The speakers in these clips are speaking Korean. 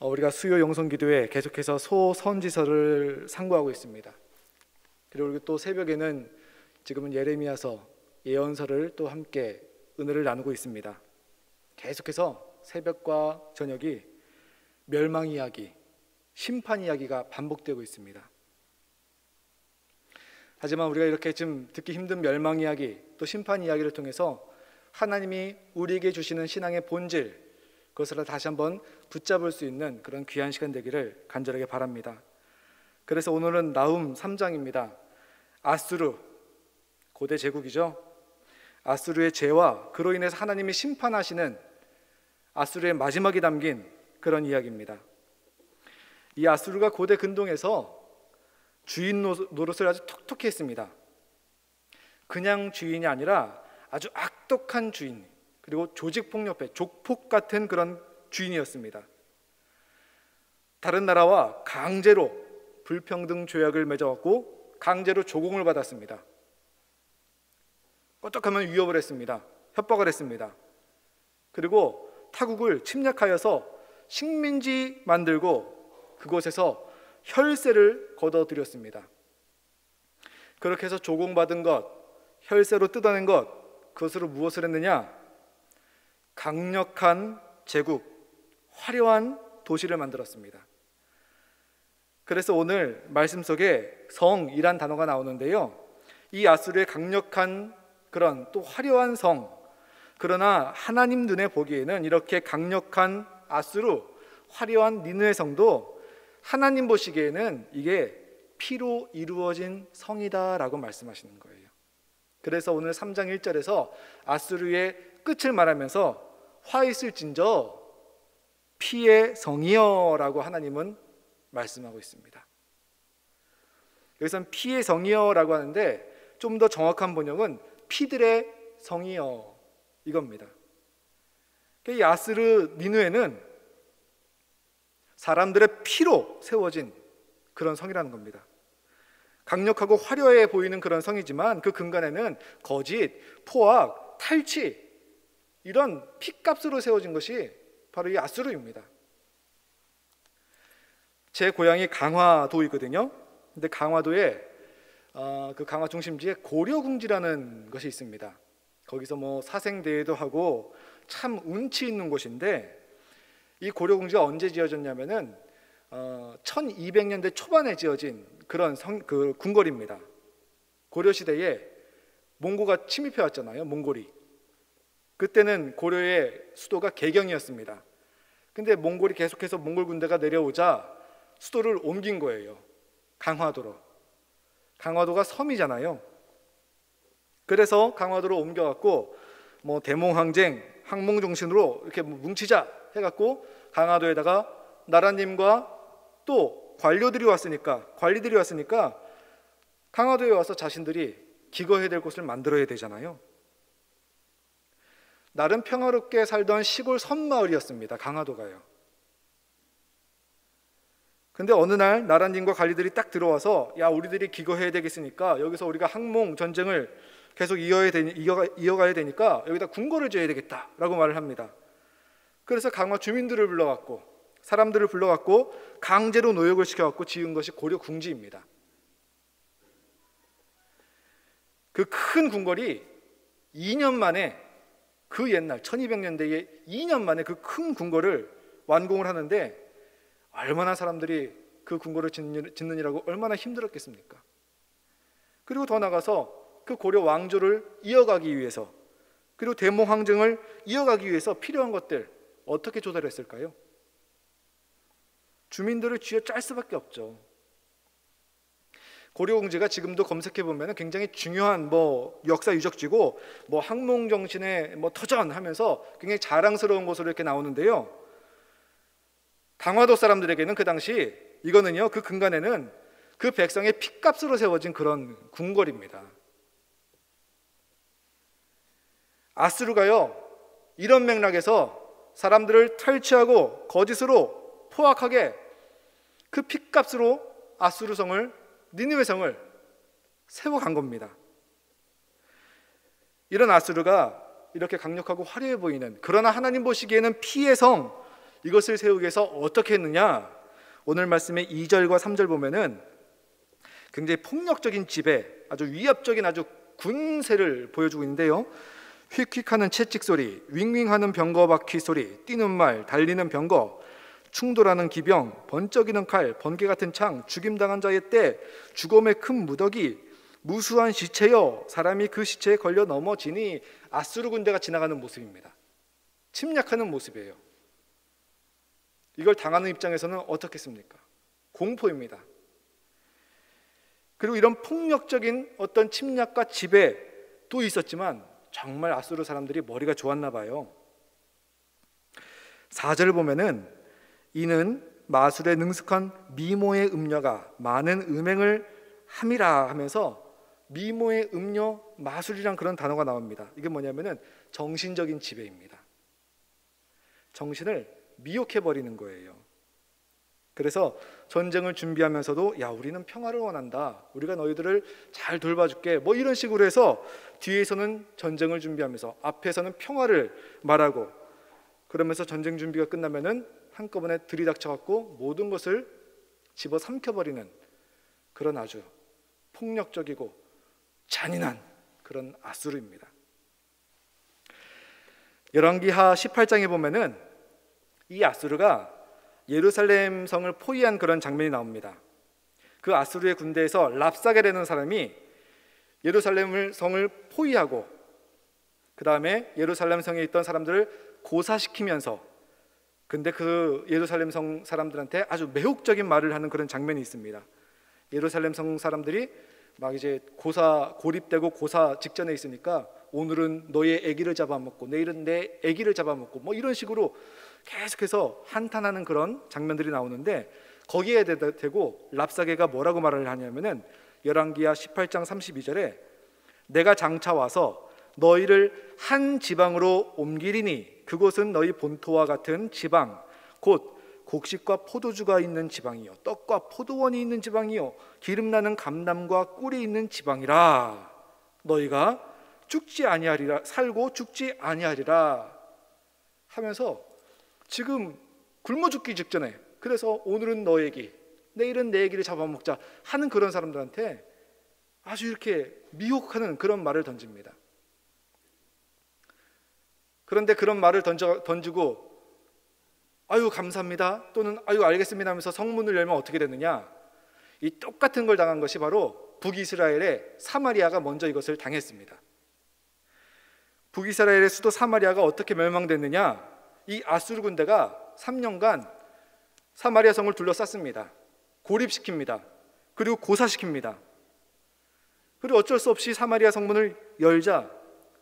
우리가 수요 영성기도에 계속해서 소선지서를 상고하고 있습니다. 그리고 또 새벽에는 지금은 예레미야서, 예언서를 또 함께 은혜를 나누고 있습니다. 계속해서 새벽과 저녁이 멸망 이야기, 심판 이야기가 반복되고 있습니다. 하지만 우리가 이렇게 좀 듣기 힘든 멸망 이야기, 또 심판 이야기를 통해서 하나님이 우리에게 주시는 신앙의 본질, 그것을 다시 한번 붙잡을 수 있는 그런 귀한 시간 되기를 간절하게 바랍니다. 그래서 오늘은 나훔 3장입니다. 아수르, 고대 제국이죠. 아수르의 죄와 그로 인해서 하나님이 심판하시는 아수르의 마지막이 담긴 그런 이야기입니다. 이 아수르가 고대 근동에서 주인 노릇을 아주 톡톡히 했습니다. 그냥 주인이 아니라 아주 악독한 주인, 그리고 조직폭력배, 족폭 같은 그런 주인이었습니다. 다른 나라와 강제로 불평등 조약을 맺어갖고 강제로 조공을 받았습니다. 껐떡하면 위협을 했습니다. 협박을 했습니다. 그리고 타국을 침략하여서 식민지 만들고 그곳에서 혈세를 거둬들였습니다. 그렇게 해서 조공받은 것, 혈세로 뜯어낸 것, 그것으로 무엇을 했느냐? 강력한 제국, 화려한 도시를 만들었습니다. 그래서 오늘 말씀 속에 성이란 단어가 나오는데요, 이 아수르의 강력한 그런 또 화려한 성, 그러나 하나님 눈에 보기에는 이렇게 강력한 아수르, 화려한 니느웨 성도 하나님 보시기에는 이게 피로 이루어진 성이다라고 말씀하시는 거예요. 그래서 오늘 3장 1절에서 아수르의 끝을 말하면서 화 있을진저 피의 성이여 라고 하나님은 말씀하고 있습니다. 여기서는 피의 성이여 라고 하는데 좀 더 정확한 번역은 피들의 성이여 이겁니다. 이 아수르 니느웨는 사람들의 피로 세워진 그런 성이라는 겁니다. 강력하고 화려해 보이는 그런 성이지만 그 근간에는 거짓, 포악, 탈취, 이런 피값으로 세워진 것이 바로 이 아수르입니다. 제 고향이 강화도이거든요. 근데 강화도에 그 강화 중심지에 고려궁지라는 것이 있습니다. 거기서 뭐 사생대회도 하고 참 운치 있는 곳인데, 이 고려궁지가 언제 지어졌냐면은 1200년대 초반에 지어진 그런 그 궁궐입니다. 고려 시대에 몽고가 침입해 왔잖아요. 몽골이. 그때는 고려의 수도가 개경이었습니다. 근데 몽골이 계속해서 몽골 군대가 내려오자 수도를 옮긴 거예요. 강화도로. 강화도가 섬이잖아요. 그래서 강화도로 옮겨갖고 뭐 대몽항쟁, 항몽정신으로 이렇게 뭉치자 해갖고 강화도에다가 나라님과 또 관리들이 왔으니까 강화도에 와서 자신들이 기거해야 될 곳을 만들어야 되잖아요. 나름 평화롭게 살던 시골 섬마을이었습니다. 강화도가요. 근데 어느 날 나라님과 관리들이 딱 들어와서 야, 우리들이 기거해야 되겠으니까 여기서 우리가 항몽 전쟁을 계속 이어가야 되니까 여기다 궁궐을 지어야 되겠다라고 말을 합니다. 그래서 강화 주민들을 불러갖고, 사람들을 불러갖고 강제로 노역을 시켜갖고 지은 것이 고려궁지입니다. 그 큰 궁궐이 2년 만에, 그 옛날 1200년대에 2년 만에 그 큰 궁궐을 완공을 하는데 얼마나 사람들이 그 궁궐을 짓느냐고 얼마나 힘들었겠습니까? 그리고 더 나가서 그 고려 왕조를 이어가기 위해서, 그리고 대몽항쟁을 이어가기 위해서 필요한 것들 어떻게 조달을 했을까요? 주민들을 쥐어짤 수밖에 없죠. 고려궁지가 지금도 검색해 보면 굉장히 중요한 역사 유적지고 항몽정신의 터전하면서 굉장히 자랑스러운 곳으로 이렇게 나오는데요. 강화도 사람들에게는 그 당시 이거는요, 그 근간에는 그 백성의 피값으로 세워진 그런 궁궐입니다. 아수르가요, 이런 맥락에서 사람들을 탈취하고 거짓으로 포악하게 그 피값으로 아수르 성을, 니느웨 성을 세워간 겁니다. 이런 아수르가 이렇게 강력하고 화려해 보이는, 그러나 하나님 보시기에는 피의 성, 이것을 세우기 위해서 어떻게 했느냐? 오늘 말씀의 2절과 3절 보면은 굉장히 폭력적인 지배, 아주 위압적인 아주 군세를 보여주고 있는데요. 휙휙하는 채찍 소리, 윙윙하는 병거 바퀴 소리, 뛰는 말, 달리는 병거, 충돌하는 기병, 번쩍이는 칼, 번개 같은 창, 죽임당한 자의 때, 죽음의 큰 무더기, 무수한 시체여 사람이 그 시체에 걸려 넘어지니. 아수르 군대가 지나가는 모습입니다. 침략하는 모습이에요. 이걸 당하는 입장에서는 어떻겠습니까? 공포입니다. 그리고 이런 폭력적인 어떤 침략과 지배도 있었지만 정말 아수르 사람들이 머리가 좋았나 봐요. 4절을 보면은 이는 마술에 능숙한 미모의 음녀가 많은 음행을 함이라 하면서 미모의 음녀, 마술이란 그런 단어가 나옵니다. 이게 뭐냐면은 정신적인 지배입니다. 정신을 미혹해버리는 거예요. 그래서 전쟁을 준비하면서도 야, 우리는 평화를 원한다, 우리가 너희들을 잘 돌봐줄게, 뭐 이런 식으로 해서 뒤에서는 전쟁을 준비하면서 앞에서는 평화를 말하고, 그러면서 전쟁 준비가 끝나면은 한꺼번에 들이닥쳐갖고 모든 것을 집어삼켜버리는 그런 아주 폭력적이고 잔인한 그런 아수르입니다. 열왕기하 18장에 보면은 이 아수르가 예루살렘 성을 포위한 그런 장면이 나옵니다. 그 아수르의 군대에서 랍사게라는 사람이 예루살렘 성을 포위하고 그 다음에 예루살렘 성에 있던 사람들을 고사시키면서, 근데 그 예루살렘 성 사람들한테 아주 매혹적인 말을 하는 그런 장면이 있습니다. 예루살렘 성 사람들이 막 이제 고립되고 고사 직전에 있으니까 오늘은 너의 아기를 잡아먹고 내일은 내 아기를 잡아먹고 뭐 이런 식으로 계속해서 한탄하는 그런 장면들이 나오는데, 거기에 대고 랍사게가 뭐라고 말을 하냐면은 열왕기하 18장 32절에 내가 장차 와서 너희를 한 지방으로 옮기리니 그곳은 너희 본토와 같은 지방, 곧 곡식과 포도주가 있는 지방이요 떡과 포도원이 있는 지방이요 기름나는 감람과 꿀이 있는 지방이라. 너희가 죽지 아니하리라, 살고 죽지 아니하리라 하면서 지금 굶어 죽기 직전에, 그래서 오늘은 너의 얘기, 내일은 내 얘기를 잡아먹자 하는 그런 사람들한테 아주 이렇게 미혹하는 그런 말을 던집니다. 그런데 그런 말을 던지고 아유 감사합니다 또는 아유 알겠습니다 하면서 성문을 열면 어떻게 되느냐, 이 똑같은 걸 당한 것이 바로 북이스라엘의 사마리아가 먼저 이것을 당했습니다. 북이스라엘의 수도 사마리아가 어떻게 멸망됐느냐, 이 아수르 군대가 3년간 사마리아 성을 둘러쌌습니다. 고립시킵니다. 그리고 고사시킵니다. 그리고 어쩔 수 없이 사마리아 성문을 열자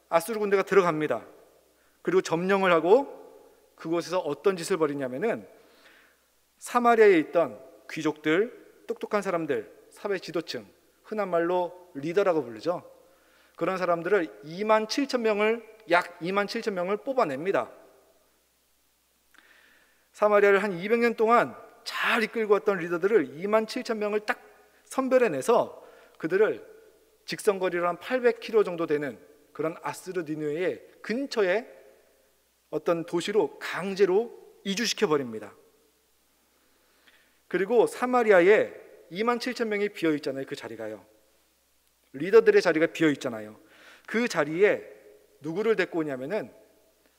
아수르 군대가 들어갑니다. 그리고 점령을 하고 그곳에서 어떤 짓을 벌이냐면은 사마리아에 있던 귀족들, 똑똑한 사람들, 사회 지도층, 흔한 말로 리더라고 부르죠. 그런 사람들을 2만 7천 명을 약 2만 7천 명을 뽑아냅니다. 사마리아를 한 200년 동안 잘 이끌고 왔던 리더들을 2만 7천 명을 딱 선별해내서 그들을 직선거리로 한 800km 정도 되는 그런 아스르 니느웨의 근처에 어떤 도시로 강제로 이주시켜버립니다. 그리고 사마리아에 2만 7천 명이 비어있잖아요. 그 자리가요, 리더들의 자리가 비어있잖아요. 그 자리에 누구를 데리고 오냐면은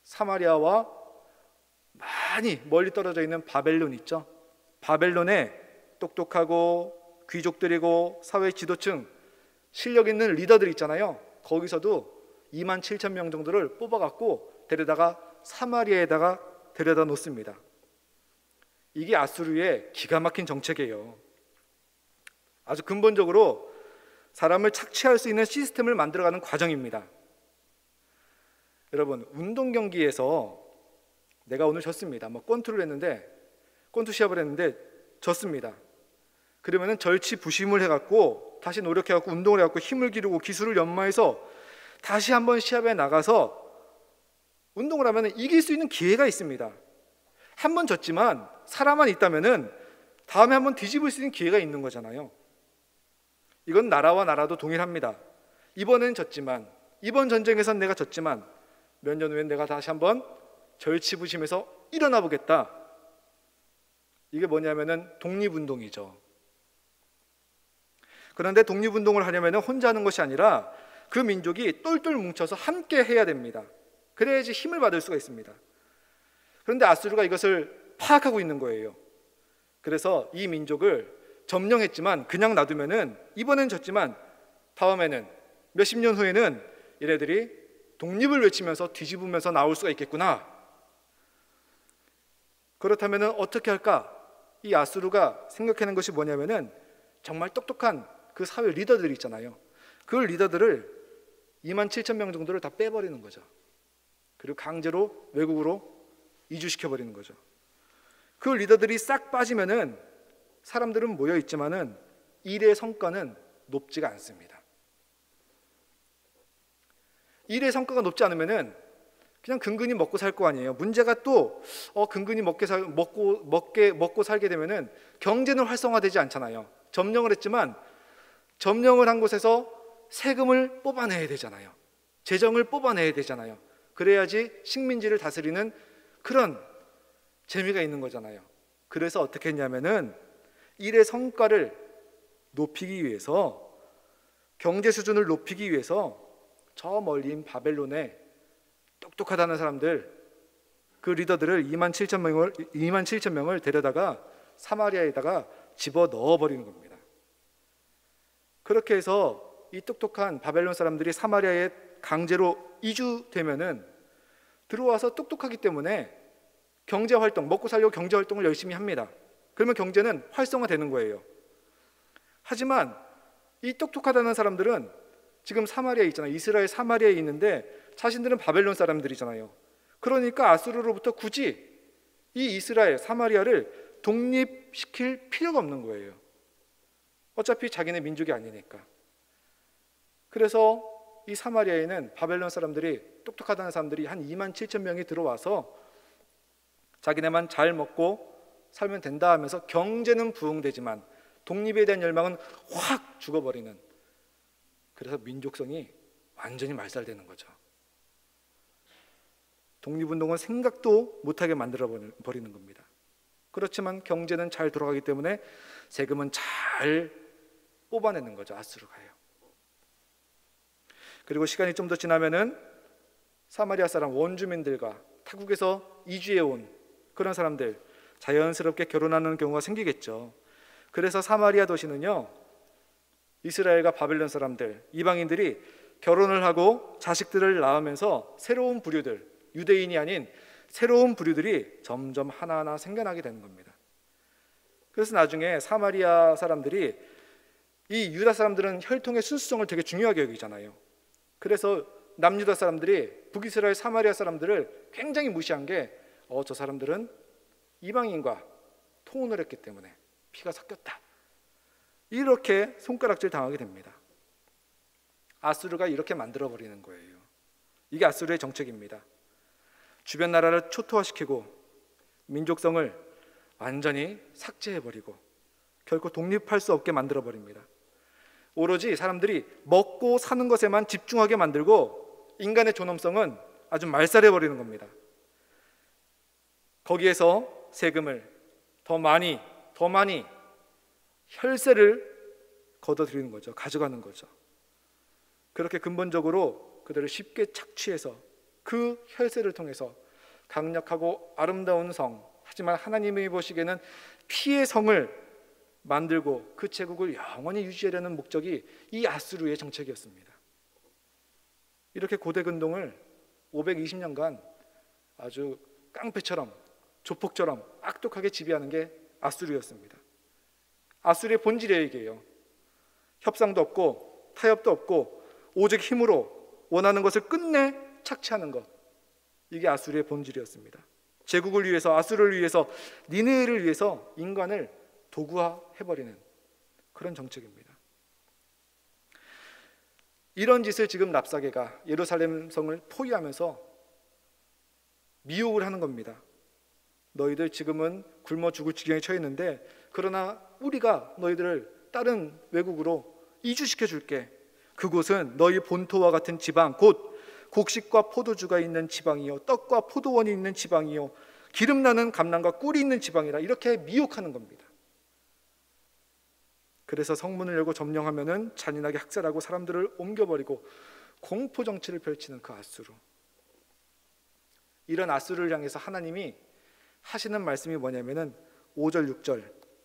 사마리아와 많이 멀리 떨어져 있는 바벨론 있죠. 바벨론에 똑똑하고 귀족들이고 사회 지도층, 실력 있는 리더들 있잖아요. 거기서도 2만 7천 명 정도를 뽑아갖고 데려다가 사마리아에다가 데려다 놓습니다. 이게 아수르의 기가 막힌 정책이에요. 아주 근본적으로 사람을 착취할 수 있는 시스템을 만들어가는 과정입니다. 여러분, 운동 경기에서 내가 오늘 졌습니다. 뭐 권투 시합을 했는데 졌습니다. 그러면은 절치부심을 해갖고 다시 노력해갖고 운동을 해갖고 힘을 기르고 기술을 연마해서 다시 한번 시합에 나가서 운동을 하면 이길 수 있는 기회가 있습니다. 한 번 졌지만 살아만 있다면은 다음에 한번 뒤집을 수 있는 기회가 있는 거잖아요. 이건 나라와 나라도 동일합니다. 이번엔 졌지만, 이번 전쟁에선 내가 졌지만 몇 년 후엔 내가 다시 한번 절치부심해서 일어나 보겠다 이게 뭐냐면은 독립운동이죠. 그런데 독립운동을 하려면 혼자 하는 것이 아니라 그 민족이 똘똘 뭉쳐서 함께 해야 됩니다. 그래야지 힘을 받을 수가 있습니다. 그런데 아수르가 이것을 파악하고 있는 거예요. 그래서 이 민족을 점령했지만 그냥 놔두면은 이번엔 졌지만 다음에는 몇십 년 후에는 얘네들이 독립을 외치면서 뒤집으면서 나올 수가 있겠구나. 그렇다면은 어떻게 할까? 이 아수르가 생각하는 것이 뭐냐면은 정말 똑똑한 그 사회 리더들이 있잖아요. 그 리더들을 27,000명 정도를 다 빼버리는 거죠. 그리고 강제로 외국으로 이주시켜버리는 거죠. 그 리더들이 싹 빠지면은 사람들은 모여 있지만은 일의 성과는 높지가 않습니다. 일의 성과가 높지 않으면은 그냥 근근히 먹고 살 거 아니에요. 문제가 또 근근히 먹고 살게 되면은 경제는 활성화되지 않잖아요. 점령을 했지만 점령을 한 곳에서 세금을 뽑아내야 되잖아요. 재정을 뽑아내야 되잖아요. 그래야지 식민지를 다스리는 그런 재미가 있는 거잖아요. 그래서 어떻게 했냐면은 일의 성과를 높이기 위해서, 경제 수준을 높이기 위해서 저 멀리인 바벨론에 똑똑하다는 사람들, 그 리더들을 27,000명을 데려다가 사마리아에다가 집어 넣어버리는 겁니다. 그렇게 해서 이 똑똑한 바벨론 사람들이 사마리아에 강제로 이주되면은 들어와서 똑똑하기 때문에 경제활동, 먹고 살려고 경제활동을 열심히 합니다. 그러면 경제는 활성화되는 거예요. 하지만 이 똑똑하다는 사람들은 지금 사마리아에 있잖아요. 이스라엘 사마리아에 있는데 자신들은 바벨론 사람들이잖아요. 그러니까 아수르로부터 굳이 이 이스라엘 사마리아를 독립시킬 필요가 없는 거예요. 어차피 자기네 민족이 아니니까. 그래서 이 사마리아에는 바벨론 사람들이, 똑똑하다는 사람들이 한 27,000명이 들어와서 자기네만 잘 먹고 살면 된다 하면서 경제는 부흥되지만 독립에 대한 열망은 확 죽어버리는, 그래서 민족성이 완전히 말살되는 거죠. 독립운동은 생각도 못하게 만들어버리는 겁니다. 그렇지만 경제는 잘 돌아가기 때문에 세금은 잘 뽑아내는 거죠. 아수르가요. 그리고 시간이 좀 더 지나면은 사마리아 사람 원주민들과 타국에서 이주해 온 그런 사람들 자연스럽게 결혼하는 경우가 생기겠죠. 그래서 사마리아 도시는요, 이스라엘과 바벨론 사람들, 이방인들이 결혼을 하고 자식들을 낳으면서 새로운 부류들, 유대인이 아닌 새로운 부류들이 점점 하나하나 생겨나게 되는 겁니다. 그래서 나중에 사마리아 사람들이, 이 유다 사람들은 혈통의 순수성을 되게 중요하게 여기잖아요. 그래서 남유다 사람들이 북이스라엘 사마리아 사람들을 굉장히 무시한 게 저 사람들은 이방인과 통혼을 했기 때문에 피가 섞였다, 이렇게 손가락질 당하게 됩니다. 아수르가 이렇게 만들어버리는 거예요. 이게 아수르의 정책입니다. 주변 나라를 초토화시키고 민족성을 완전히 삭제해버리고 결코 독립할 수 없게 만들어버립니다. 오로지 사람들이 먹고 사는 것에만 집중하게 만들고 인간의 존엄성은 아주 말살해버리는 겁니다. 거기에서 세금을 더 많이 혈세를 걷어들이는 거죠. 가져가는 거죠. 그렇게 근본적으로 그들을 쉽게 착취해서 그 혈세를 통해서 강력하고 아름다운 성, 하지만 하나님이 보시기에는 피의 성을 만들고 그 제국을 영원히 유지하려는 목적이 이 아수르의 정책이었습니다. 이렇게 고대 근동을 520년간 아주 깡패처럼, 조폭처럼 악독하게 지배하는 게 아수르였습니다. 아수르의 본질이 얘기예요. 협상도 없고 타협도 없고 오직 힘으로 원하는 것을 끝내 착취하는 것, 이게 아수르의 본질이었습니다. 제국을 위해서, 아수르를 위해서, 니느웨를 위해서 인간을 도구화해버리는 그런 정책입니다. 이런 짓을 지금 랍사게가 예루살렘 성을 포위하면서 미혹을 하는 겁니다. 너희들 지금은 굶어 죽을 지경에 처했는데, 그러나 우리가 너희들을 다른 외국으로 이주시켜 줄게. 그곳은 너희 본토와 같은 지방, 곧 곡식과 포도주가 있는 지방이요, 떡과 포도원이 있는 지방이요, 기름 나는 감람과 꿀이 있는 지방이라 이렇게 미혹하는 겁니다. 그래서 성문을 열고 점령하면은 잔인하게 학살하고 사람들을 옮겨버리고 공포 정치를 펼치는 그 아수르. 이런 아수르를 향해서 하나님이 하시는 말씀이 뭐냐면은 5절 6절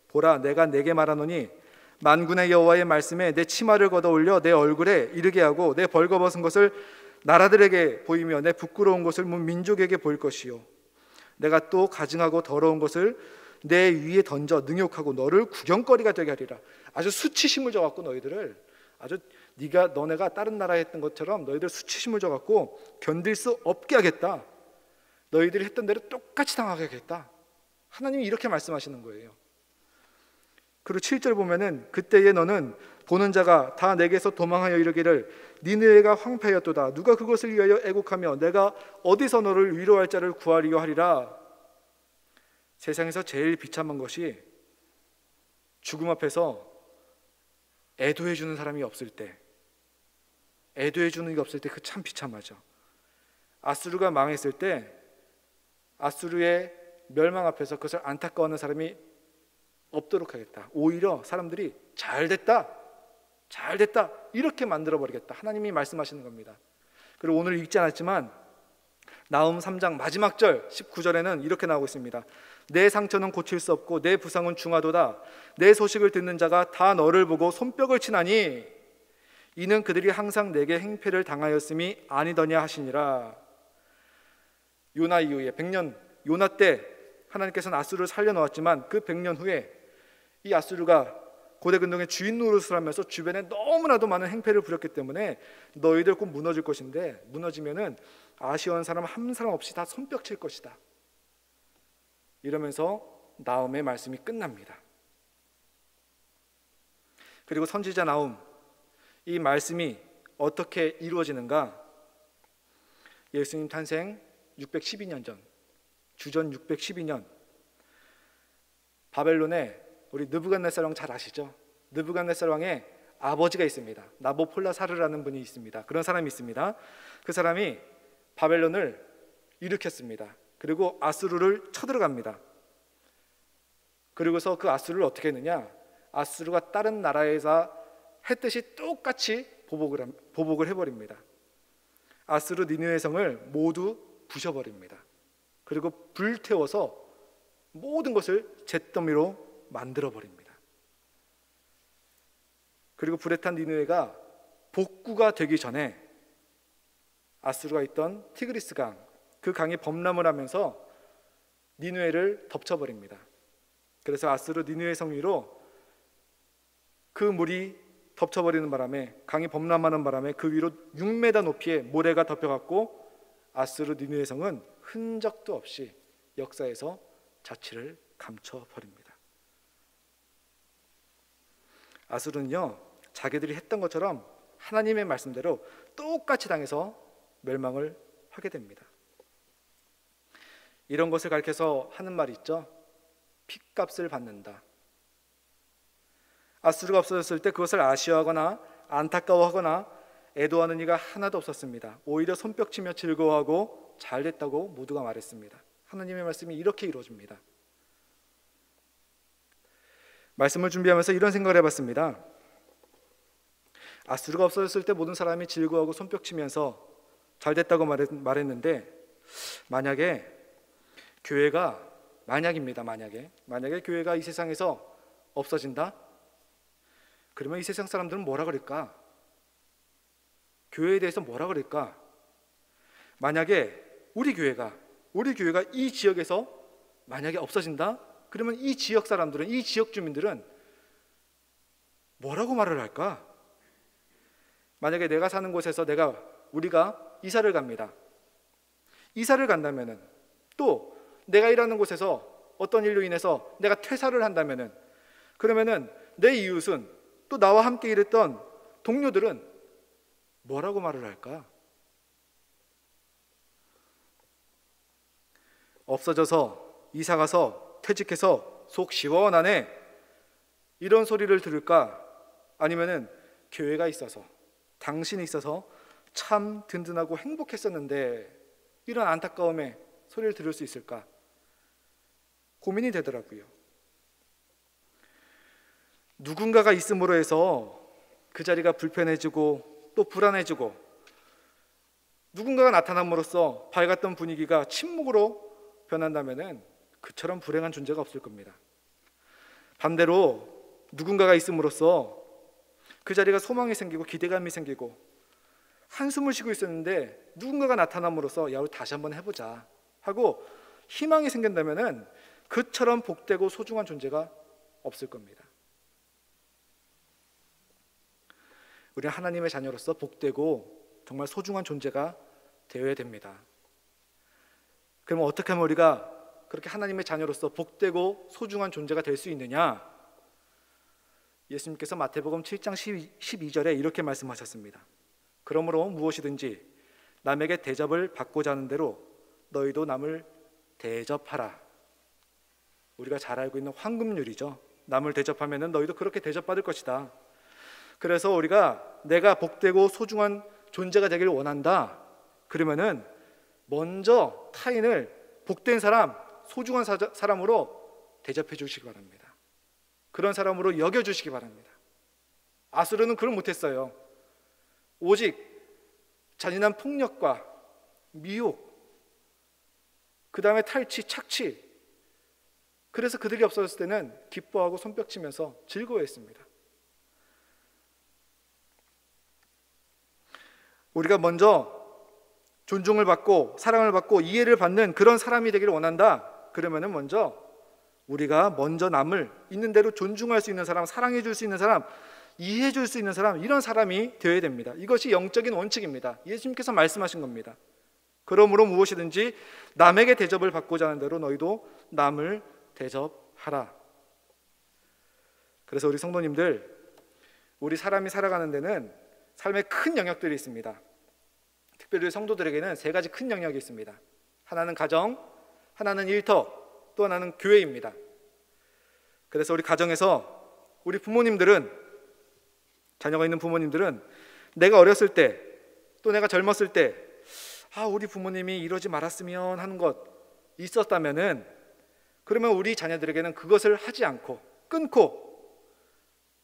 보라 내가 내게 말하노니 만군의 여호와의 말씀에 내 치마를 걷어 올려 내 얼굴에 이르게 하고 내 벌거벗은 것을 나라들에게 보이며 내 부끄러운 것을 문 민족에게 보일 것이요 내가 또 가증하고 더러운 것을 내 위에 던져 능욕하고 너를 구경거리가 되게 하리라. 아주 수치심을 져갖고 너희들을 아주 너네가 다른 나라에 했던 것처럼 너희들 수치심을 져갖고 견딜 수 없게 하겠다. 너희들이 했던 대로 똑같이 당하게 하겠다. 하나님이 이렇게 말씀하시는 거예요. 그리고 7절 보면은 그때에 너는 보는 자가 다 내게서 도망하여 이르기를 니느웨가 황폐하였도다. 누가 그것을 위하여 애곡하며 내가 어디서 너를 위로할 자를 구하리요 하리라. 세상에서 제일 비참한 것이 죽음 앞에서 애도해 주는 사람이 없을 때, 애도해 주는 게 없을 때 그 참 비참하죠. 아수르가 망했을 때 아수르의 멸망 앞에서 그것을 안타까워하는 사람이 없도록 하겠다. 오히려 사람들이 잘 됐다 이렇게 만들어버리겠다. 하나님이 말씀하시는 겁니다. 그리고 오늘 읽지 않았지만 나훔 3장 마지막 절 19절에는 이렇게 나오고 있습니다. 내 상처는 고칠 수 없고 내 부상은 중하도다. 내 소식을 듣는 자가 다 너를 보고 손뼉을 치나니 이는 그들이 항상 내게 행패를 당하였음이 아니더냐 하시니라. 요나 이후에 100년 요나 때 하나님께서는 아수르를 살려놓았지만 그 100년 후에 이 아수르가 고대 근동의 주인 노릇을 하면서 주변에 너무나도 많은 행패를 부렸기 때문에 너희들 꼭 무너질 것인데 무너지면은 아쉬운 사람 한 사람 없이 다 손뼉 칠 것이다. 이러면서 나훔의 말씀이 끝납니다. 그리고 선지자 나훔 이 말씀이 어떻게 이루어지는가? 예수님 탄생 612년 전 주전 612년 바벨론에 우리 느부갓네살 왕 잘 아시죠? 느부갓네살 왕의 아버지가 있습니다. 나보폴라사르라는 분이 있습니다. 그런 사람이 있습니다. 그 사람이 바벨론을 일으켰습니다. 그리고 아수르를 쳐들어갑니다. 그리고서 그 아수르를 어떻게 했느냐? 아수르가 다른 나라에서 했듯이 똑같이 보복을 해버립니다. 아수르 니느웨 성을 모두 부셔버립니다. 그리고 불태워서 모든 것을 잿더미로 만들어버립니다. 그리고 불에 탄 니느웨가 복구가 되기 전에 아수르가 있던 티그리스 강, 그 강이 범람을 하면서 니느웨를 덮쳐버립니다. 그래서 아수르 니느웨 성 위로 그 물이 덮쳐버리는 바람에 강이 범람하는 바람에 그 위로 6m 높이의 모래가 덮여갖고 아수르 니느웨 성은 흔적도 없이 역사에서 자취를 감춰버립니다. 아수르는요 자기들이 했던 것처럼 하나님의 말씀대로 똑같이 당해서 멸망을 하게 됩니다. 이런 것을 가리켜서 하는 말이 있죠. 핏값을 받는다. 아수르가 없어졌을 때 그것을 아쉬워하거나 안타까워하거나 애도하는 이가 하나도 없었습니다. 오히려 손뼉치며 즐거워하고 잘됐다고 모두가 말했습니다. 하나님의 말씀이 이렇게 이루어집니다. 말씀을 준비하면서 이런 생각을 해봤습니다. 아수르가 없어졌을 때 모든 사람이 즐거워하고 손뼉치면서 잘됐다고 말했는데 만약에 교회가 만약에 교회가 이 세상에서 없어진다? 그러면 이 세상 사람들은 뭐라 그럴까? 교회에 대해서 뭐라 그럴까? 만약에 우리 교회가 이 지역에서 만약에 없어진다? 그러면 이 지역 사람들은, 이 지역 주민들은 뭐라고 말을 할까? 만약에 내가 사는 곳에서 우리가 이사를 갑니다. 이사를 간다면은 또 내가 일하는 곳에서 어떤 일로 인해서 내가 퇴사를 한다면은 그러면은 내 이웃은 또 나와 함께 일했던 동료들은 뭐라고 말을 할까? 없어져서 이사가서 퇴직해서 속 시원하네 이런 소리를 들을까? 아니면은 교회가 있어서 당신이 있어서 참 든든하고 행복했었는데 이런 안타까움에 소리를 들을 수 있을까? 고민이 되더라고요. 누군가가 있음으로 해서 그 자리가 불편해지고 또 불안해지고, 누군가가 나타남으로써 밝았던 분위기가 침묵으로 변한다면은 그처럼 불행한 존재가 없을 겁니다. 반대로 누군가가 있음으로써 그 자리가 소망이 생기고 기대감이 생기고, 한숨을 쉬고 있었는데 누군가가 나타남으로써 야, 우리 다시 한번 해보자 하고 희망이 생긴다면은 그처럼 복되고 소중한 존재가 없을 겁니다. 우리는 하나님의 자녀로서 복되고 정말 소중한 존재가 되어야 됩니다. 그러면 어떻게 하면 우리가 그렇게 하나님의 자녀로서 복되고 소중한 존재가 될 수 있느냐? 예수님께서 마태복음 7장 12절에 이렇게 말씀하셨습니다. 그러므로 무엇이든지 남에게 대접을 받고자 하는 대로 너희도 남을 대접하라. 우리가 잘 알고 있는 황금률이죠. 남을 대접하면 너희도 그렇게 대접받을 것이다. 그래서 우리가 내가 복되고 소중한 존재가 되기를 원한다. 그러면은 먼저 타인을 복된 사람, 소중한 사람으로 대접해 주시기 바랍니다. 그런 사람으로 여겨주시기 바랍니다. 아수르는 그걸 못했어요. 오직 잔인한 폭력과 미혹, 그 다음에 탈취, 착취, 그래서 그들이 없어졌을 때는 기뻐하고 손뼉치면서 즐거워했습니다. 우리가 먼저 존중을 받고 사랑을 받고 이해를 받는 그런 사람이 되기를 원한다. 그러면은 우리가 먼저 남을 있는 대로 존중할 수 있는 사람, 사랑해 줄 수 있는 사람, 이해해 줄 수 있는 사람, 이런 사람이 되어야 됩니다. 이것이 영적인 원칙입니다. 예수님께서 말씀하신 겁니다. 그러므로 무엇이든지 남에게 대접을 받고자 하는 대로 너희도 남을 대접하라. 그래서 우리 성도님들, 우리 사람이 살아가는 데는 삶의 큰 영역들이 있습니다. 특별히 성도들에게는 세 가지 큰 영역이 있습니다. 하나는 가정, 하나는 일터, 또 하나는 교회입니다. 그래서 우리 가정에서 우리 부모님들은, 자녀가 있는 부모님들은 내가 어렸을 때, 또 내가 젊었을 때 우리 부모님이 이러지 말았으면 하는 것 있었다면은, 그러면 우리 자녀들에게는 그것을 하지 않고 끊고,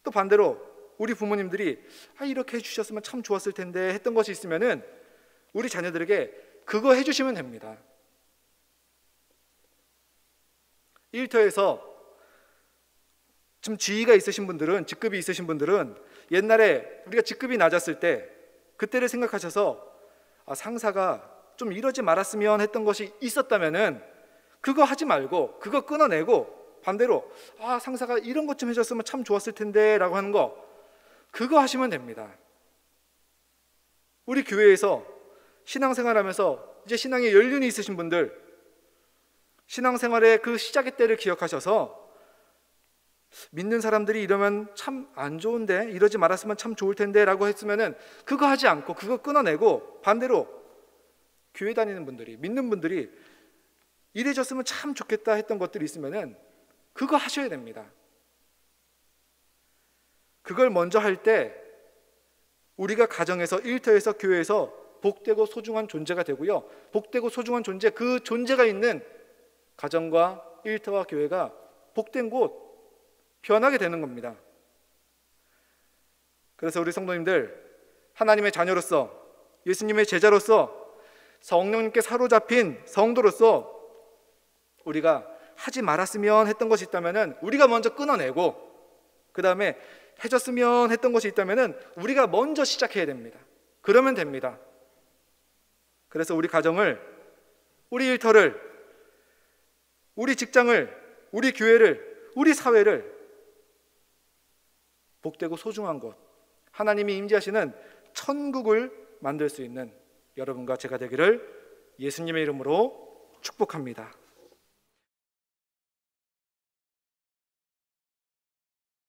또 반대로 우리 부모님들이 이렇게 해주셨으면 참 좋았을 텐데 했던 것이 있으면은 우리 자녀들에게 그거 해주시면 됩니다. 일터에서 좀 지위가 있으신 분들은, 직급이 있으신 분들은 옛날에 우리가 직급이 낮았을 때 그때를 생각하셔서 상사가 좀 이러지 말았으면 했던 것이 있었다면은 그거 하지 말고 그거 끊어내고, 반대로 상사가 이런 것 좀 해줬으면 참 좋았을 텐데 라고 하는 거, 그거 하시면 됩니다. 우리 교회에서 신앙생활하면서 이제 신앙에 연륜이 있으신 분들, 신앙생활의 그 시작의 때를 기억하셔서 믿는 사람들이 이러면 참 안 좋은데, 이러지 말았으면 참 좋을 텐데 라고 했으면은 그거 하지 않고 그거 끊어내고, 반대로 교회 다니는 분들이, 믿는 분들이 이래졌으면 참 좋겠다 했던 것들이 있으면은 그거 하셔야 됩니다. 그걸 먼저 할 때 우리가 가정에서, 일터에서, 교회에서 복되고 소중한 존재가 되고요, 복되고 소중한 존재, 그 존재가 있는 가정과 일터와 교회가 복된 곳, 변하게 되는 겁니다. 그래서 우리 성도님들, 하나님의 자녀로서, 예수님의 제자로서, 성령님께 사로잡힌 성도로서 우리가 하지 말았으면 했던 것이 있다면 우리가 먼저 끊어내고, 그 다음에 해줬으면 했던 것이 있다면 우리가 먼저 시작해야 됩니다. 그러면 됩니다. 그래서 우리 가정을, 우리 일터를, 우리 직장을, 우리 교회를, 우리 사회를 복되고 소중한 곳, 하나님이 임재하시는 천국을 만들 수 있는 여러분과 제가 되기를 예수님의 이름으로 축복합니다.